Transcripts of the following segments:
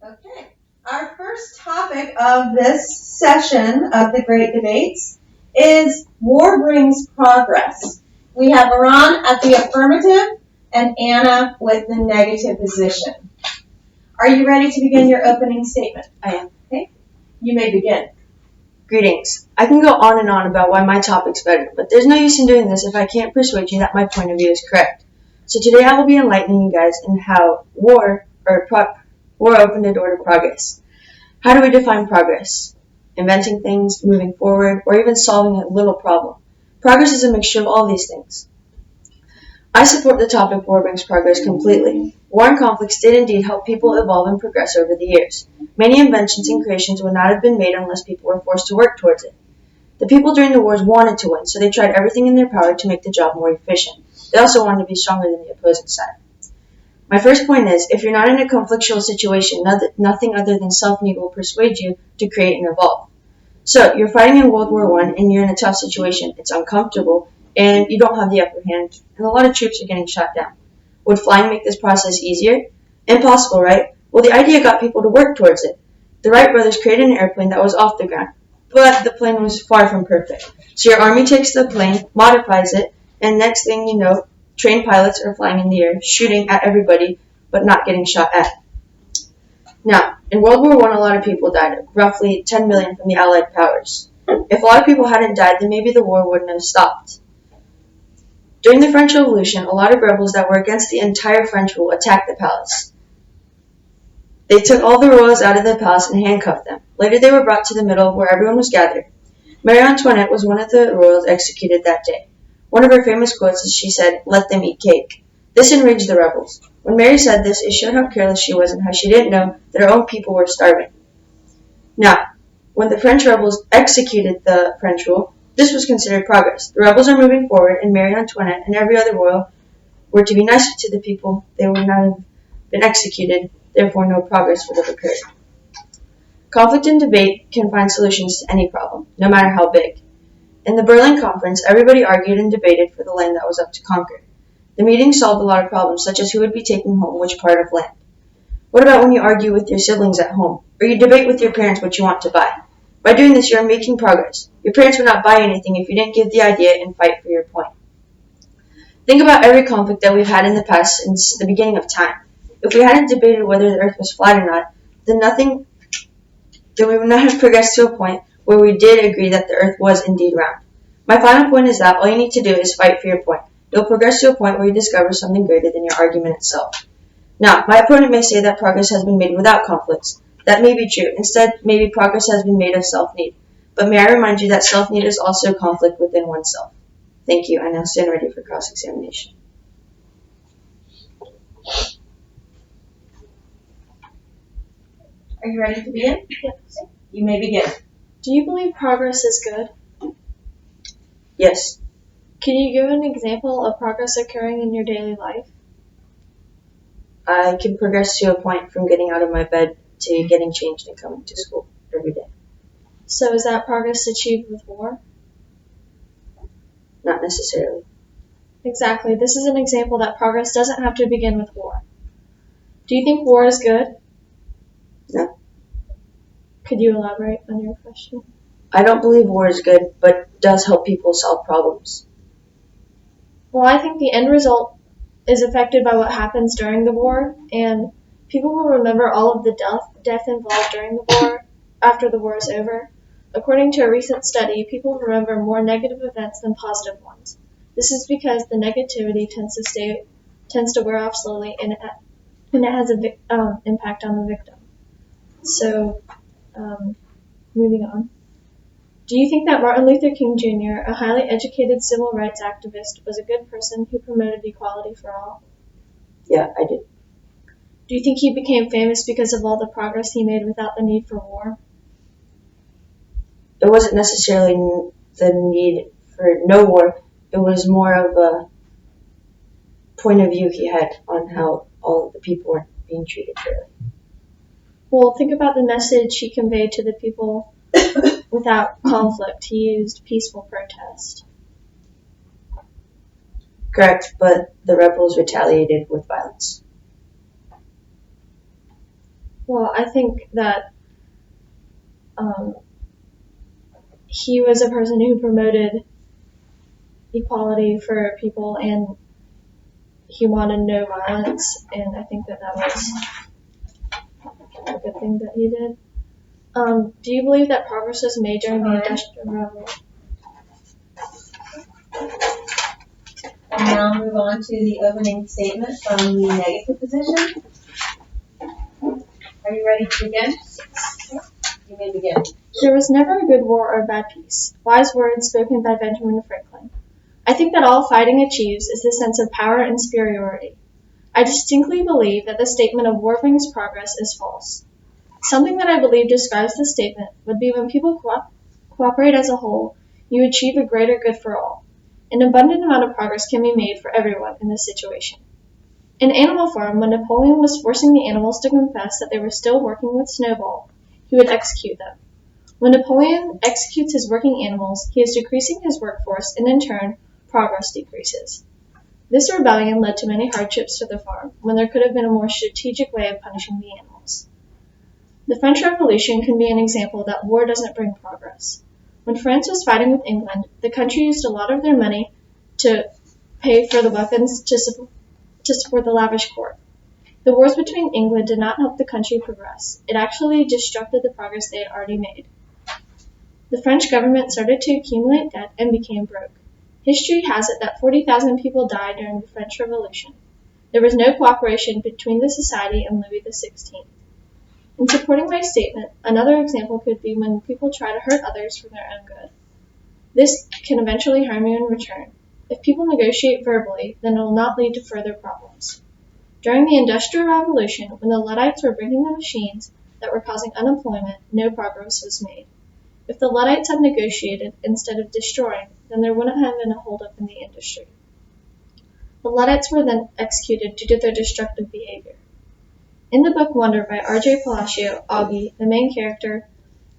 Okay. Our first topic of this session of the Great Debates is War Brings Progress. We have Iran at the affirmative and Anna with the negative position. Are you ready to begin your opening statement? I am. Okay. You may begin. Greetings. I can go on and on about why my topic's better, but there's no use in doing this if I can't persuade you that my point of view is correct. So today I will be enlightening you guys in how war opened the door to progress. How do we define progress? Inventing things, moving forward, or even solving a little problem. Progress is a mixture of all these things. I support the topic war brings progress completely. War and conflicts did indeed help people evolve and progress over the years. Many inventions and creations would not have been made unless people were forced to work towards it. The people during the wars wanted to win, so they tried everything in their power to make the job more efficient. They also wanted to be stronger than the opposing side. My first point is, if you're not in a conflictual situation, nothing other than self-need will persuade you to create and evolve. So, you're fighting in World War I and you're in a tough situation. It's uncomfortable, and you don't have the upper hand, and a lot of troops are getting shot down. Would flying make this process easier? Impossible, right? Well, the idea got people to work towards it. The Wright brothers created an airplane that was off the ground, but the plane was far from perfect. So your army takes the plane, modifies it, and next thing you know, trained pilots are flying in the air, shooting at everybody, but not getting shot at. Now, in World War I, a lot of people died, roughly 10 million from the Allied powers. If a lot of people hadn't died, then maybe the war wouldn't have stopped. During the French Revolution, a lot of rebels that were against the entire French rule attacked the palace. They took all the royals out of the palace and handcuffed them. Later they were brought to the middle where everyone was gathered. Marie Antoinette was one of the royals executed that day. One of her famous quotes is she said, "Let them eat cake." This enraged the rebels. When Mary said this, it showed how careless she was and how she didn't know that her own people were starving. Now, when the French rebels executed the French rule, this was considered progress. The rebels are moving forward, and Marie Antoinette and every other royal were to be nicer to the people. They would not have been executed, therefore no progress would have occurred. Conflict and debate can find solutions to any problem, no matter how big. In the Berlin Conference, everybody argued and debated for the land that was up to conquer. The meeting solved a lot of problems, such as who would be taking home which part of land. What about when you argue with your siblings at home, or you debate with your parents what you want to buy? By doing this, you are making progress. Your parents would not buy anything if you didn't give the idea and fight for your point. Think about every conflict that we've had in the past since the beginning of time. If we hadn't debated whether the earth was flat or not, then we would not have progressed to a point where we did agree that the earth was indeed round. My final point is that all you need to do is fight for your point. You'll progress to a point where you discover something greater than your argument itself. Now, my opponent may say that progress has been made without conflicts. That may be true. Instead, maybe progress has been made of self-need. But may I remind you that self-need is also conflict within oneself. Thank you. I now stand ready for cross-examination. Are you ready to begin? Yes. You may begin. Do you believe progress is good? Yes. Can you give an example of progress occurring in your daily life? I can progress to a point from getting out of my bed to getting changed and coming to school every day. So is that progress achieved with war? Not necessarily. Exactly. This is an example that progress doesn't have to begin with war. Do you think war is good? No. Could you elaborate on your question? I don't believe war is good, but does help people solve problems. Well, I think the end result is affected by what happens during the war, and people will remember all of the death involved during the war after the war is over. According to a recent study, people remember more negative events than positive ones. This is because the negativity tends to wear off slowly, and it has an impact on the victim. So, moving on. Do you think that Martin Luther King Jr., a highly educated civil rights activist, was a good person who promoted equality for all? Yeah, I do. Do you think he became famous because of all the progress he made without the need for war? It wasn't necessarily the need for no war. It was more of a point of view he had on how all of the people were being treated fairly. Well, think about the message he conveyed to the people without conflict. He used peaceful protest. Correct, but the rebels retaliated with violence. Well, I think that he was a person who promoted equality for people, and he wanted no violence, and I think that was a good thing that he did. Do you believe that progress was made during the Industrial Revolution? We'll now move on to the opening statement from the negative position. Are you ready to begin? You may begin. There was never a good war or a bad peace. Wise words spoken by Benjamin Franklin. I think that all fighting achieves is the sense of power and superiority. I distinctly believe that the statement of war brings progress is false. Something that I believe describes this statement would be when people cooperate as a whole, you achieve a greater good for all. An abundant amount of progress can be made for everyone in this situation. In Animal Farm, when Napoleon was forcing the animals to confess that they were still working with Snowball, he would execute them. When Napoleon executes his working animals, he is decreasing his workforce, and in turn, progress decreases. This rebellion led to many hardships to the farm, when there could have been a more strategic way of punishing the animals. The French Revolution can be an example that war doesn't bring progress. When France was fighting with England, the country used a lot of their money to pay for the weapons to support the lavish court. The wars between England did not help the country progress. It actually disrupted the progress they had already made. The French government started to accumulate debt and became broke. History has it that 40,000 people died during the French Revolution. There was no cooperation between the society and Louis XVI. In supporting my statement, another example could be when people try to hurt others for their own good. This can eventually harm you in return. If people negotiate verbally, then it will not lead to further problems. During the Industrial Revolution, when the Luddites were bringing the machines that were causing unemployment, no progress was made. If the Luddites had negotiated instead of destroying, then there wouldn't have been a holdup in the industry. The Luddites were then executed due to their destructive behavior. In the book Wonder by R.J. Palacio, Augie, the main character,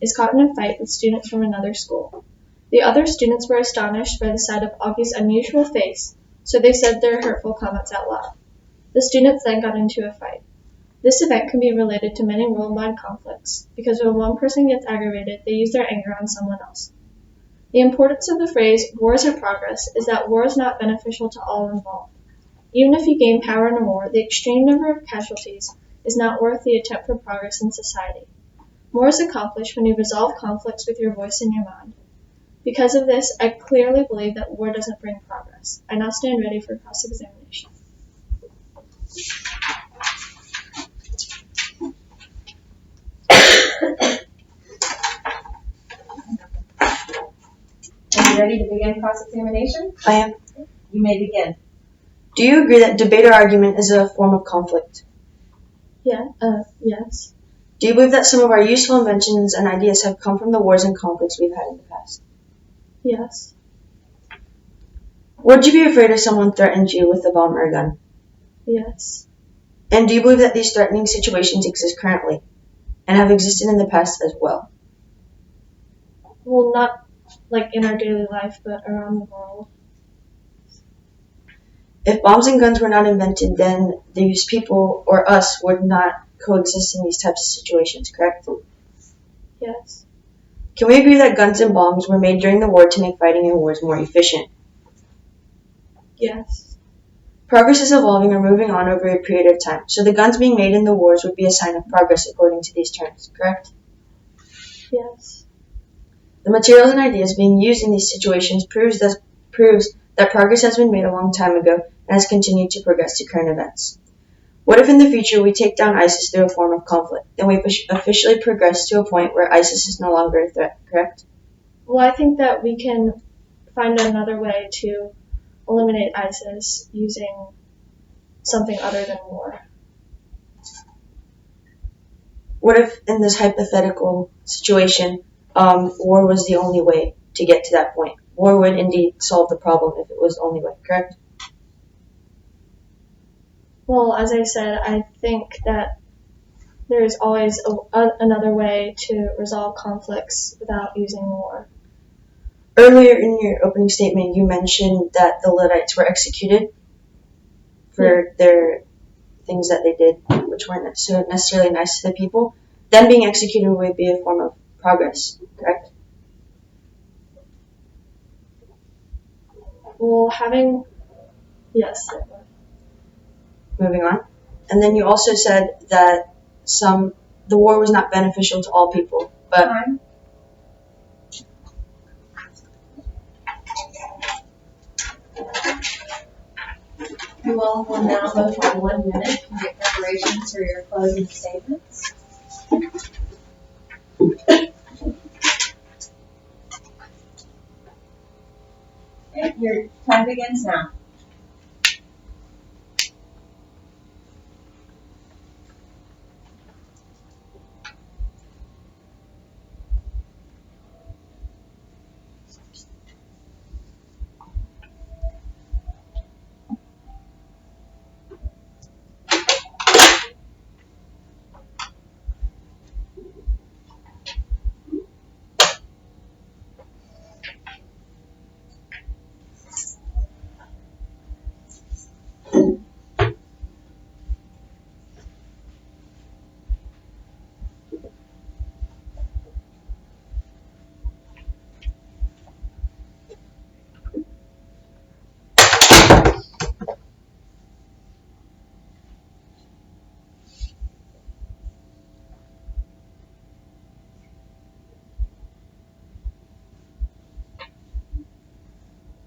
is caught in a fight with students from another school. The other students were astonished by the sight of Augie's unusual face, so they said their hurtful comments out loud. The students then got into a fight. This event can be related to many worldwide conflicts, because when one person gets aggravated, they use their anger on someone else. The importance of the phrase, war is in progress, is that war is not beneficial to all involved. Even if you gain power in a war, the extreme number of casualties is not worth the attempt for progress in society. More is accomplished when you resolve conflicts with your voice and your mind. Because of this, I clearly believe that war doesn't bring progress. I now stand ready for cross-examination. Are you ready to begin cross-examination? I am. You may begin. Do you agree that debate or argument is a form of conflict? Yes. Do you believe that some of our useful inventions and ideas have come from the wars and conflicts we've had in the past? Yes. Would you be afraid if someone threatened you with a bomb or a gun? Yes. And do you believe that these threatening situations exist currently and have existed in the past as well? Well, not like in our daily life, but around the world. If bombs and guns were not invented, then these people or us would not coexist in these types of situations, correct? Yes. Can we agree that guns and bombs were made during the war to make fighting in wars more efficient? Yes. Progress is evolving or moving on over a period of time, so the guns being made in the wars would be a sign of progress according to these terms, correct? Yes. The materials and ideas being used in these situations proves that progress has been made a long time ago and has continued to progress to current events. What if in the future we take down ISIS through a form of conflict? Then we officially progress to a point where ISIS is no longer a threat, correct? Well, I think that we can find another way to eliminate ISIS using something other than war. What if in this hypothetical situation, war was the only way to get to that point? War would indeed solve the problem if it was the only way, correct? Well, as I said, I think that there is always another way to resolve conflicts without using war. Earlier in your opening statement, you mentioned that the Luddites were executed for their things that they did, which which weren't necessarily nice to the people, them being executed would be a form of progress, correct? Well, yes. Moving on. And then you also said that the war was not beneficial to all people, but Time. You all will now go for 1 minute to make preparations for your closing statements. Okay, your time begins now.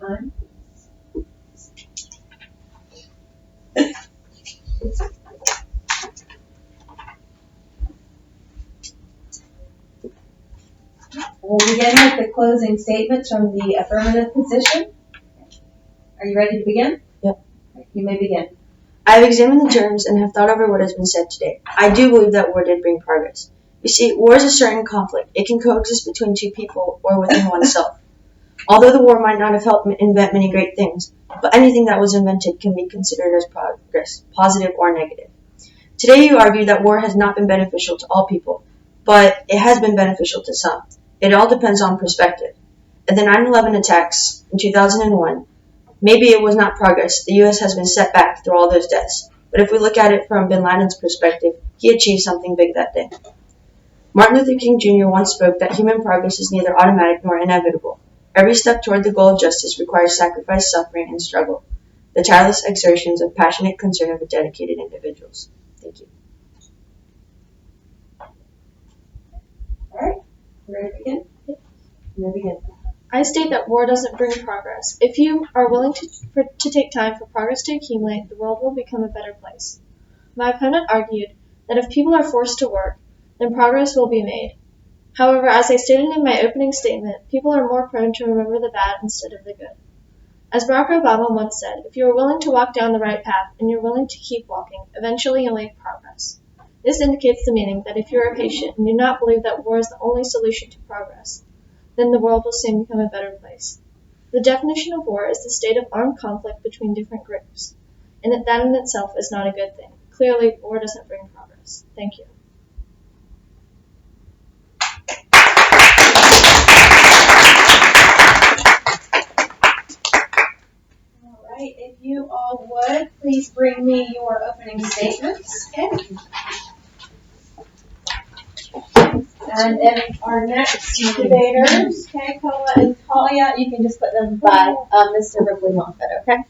Time. We'll begin with the closing statements from the affirmative position. Are you ready to begin? Yep. You may begin. I have examined the terms and have thought over what has been said today. I do believe that war did bring progress. You see, war is a certain conflict. It can coexist between two people or within oneself. Although the war might not have helped invent many great things, but anything that was invented can be considered as progress, positive or negative. Today you argued that war has not been beneficial to all people, but it has been beneficial to some. It all depends on perspective. At the 9/11 attacks in 2001, maybe it was not progress. The U.S. has been set back through all those deaths. But if we look at it from bin Laden's perspective, he achieved something big that day. Martin Luther King Jr. once spoke that human progress is neither automatic nor inevitable. Every step toward the goal of justice requires sacrifice, suffering, and struggle. The tireless exertions of passionate concern of dedicated individuals. Thank you. All right. You ready to begin? You may begin. I state that war doesn't bring progress. If you are willing to take time for progress to accumulate, the world will become a better place. My opponent argued that if people are forced to work, then progress will be made. However, as I stated in my opening statement, people are more prone to remember the bad instead of the good. As Barack Obama once said, if you are willing to walk down the right path and you're willing to keep walking, eventually you'll make progress. This indicates the meaning that if you are patient and do not believe that war is the only solution to progress, then the world will soon become a better place. The definition of war is the state of armed conflict between different groups, and that in itself is not a good thing. Clearly, war doesn't bring progress. Thank you. All right. If you all would, please bring me your opening statements. Okay. And if our next debaters, okay, Kola and Talia, you can just put them by Mr. Ripley Moffitt, okay?